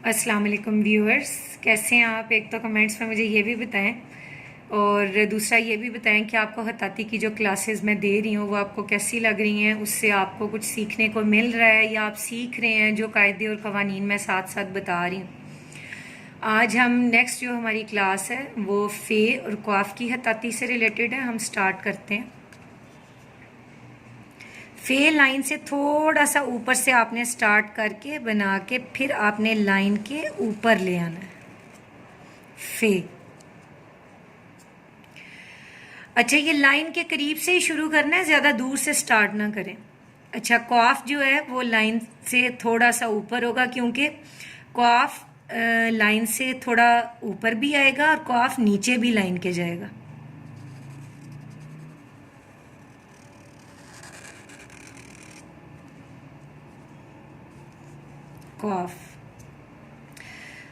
अस्सलाम वालेकुम व्यूअर्स, कैसे हैं आप। एक तो कमेंट्स में मुझे ये भी बताएं और दूसरा ये भी बताएं कि आपको खताती की जो क्लासेस मैं दे रही हूँ वो आपको कैसी लग रही हैं, उससे आपको कुछ सीखने को मिल रहा है या आप सीख रहे हैं जो कायदे और कवानीन मैं साथ साथ बता रही हूँ। आज हम नेक्स्ट जो हमारी क्लास है वो फ़े और क़ाफ़ की खताती से रिलेटेड है। हम स्टार्ट करते हैं। फ़े लाइन से थोड़ा सा ऊपर से आपने स्टार्ट करके बना के फिर आपने लाइन के ऊपर ले आना है। फ़े, अच्छा, ये लाइन के करीब से ही शुरू करना है, ज़्यादा दूर से स्टार्ट ना करें। अच्छा, क़ाफ़ जो है वो लाइन से थोड़ा सा ऊपर होगा क्योंकि क़ाफ़ लाइन से थोड़ा ऊपर भी आएगा और क़ाफ़ नीचे भी लाइन के जाएगा। क़ाफ़।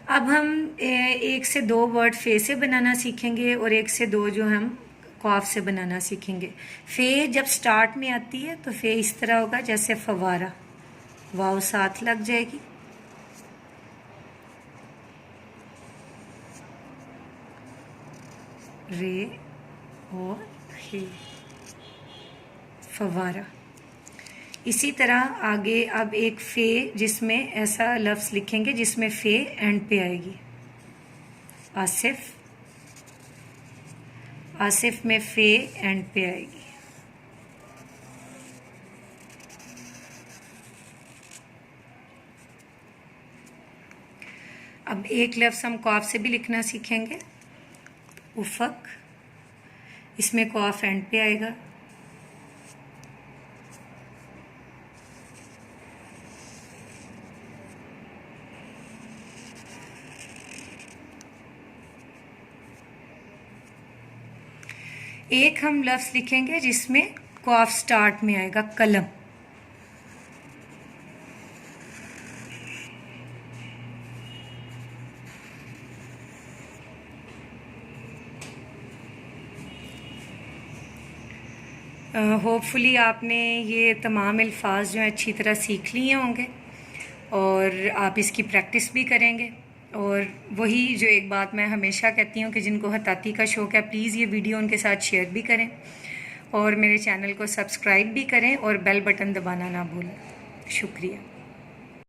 अब हम एक से दो वर्ड फ़े से बनाना सीखेंगे और एक से दो जो हम क़ाफ़ से बनाना सीखेंगे। फ़े जब स्टार्ट में आती है तो फ़े इस तरह होगा जैसे फवारा, वाव साथ लग जाएगी। रे और हे, फवारा। इसी तरह आगे अब एक फ़े जिसमें ऐसा लफ्ज़ लिखेंगे जिसमें फ़े एंड पे आएगी। आसिफ, आसिफ में फ़े एंड पे आएगी। अब एक लफ्ज़ हम क़ाफ़ से भी लिखना सीखेंगे। उफ़क़, इसमें क़ाफ़ एंड पे आएगा। एक हम लफ्ज़ लिखेंगे जिसमें क़ाफ़ स्टार्ट में आएगा, कलम। होपफुली आपने ये तमाम अल्फाज जो हैं अच्छी तरह सीख लिए होंगे और आप इसकी प्रैक्टिस भी करेंगे। और वही जो एक बात मैं हमेशा कहती हूँ कि जिनको खताती का शौक़ है प्लीज़ ये वीडियो उनके साथ शेयर भी करें और मेरे चैनल को सब्सक्राइब भी करें और बेल बटन दबाना ना भूलें। शुक्रिया।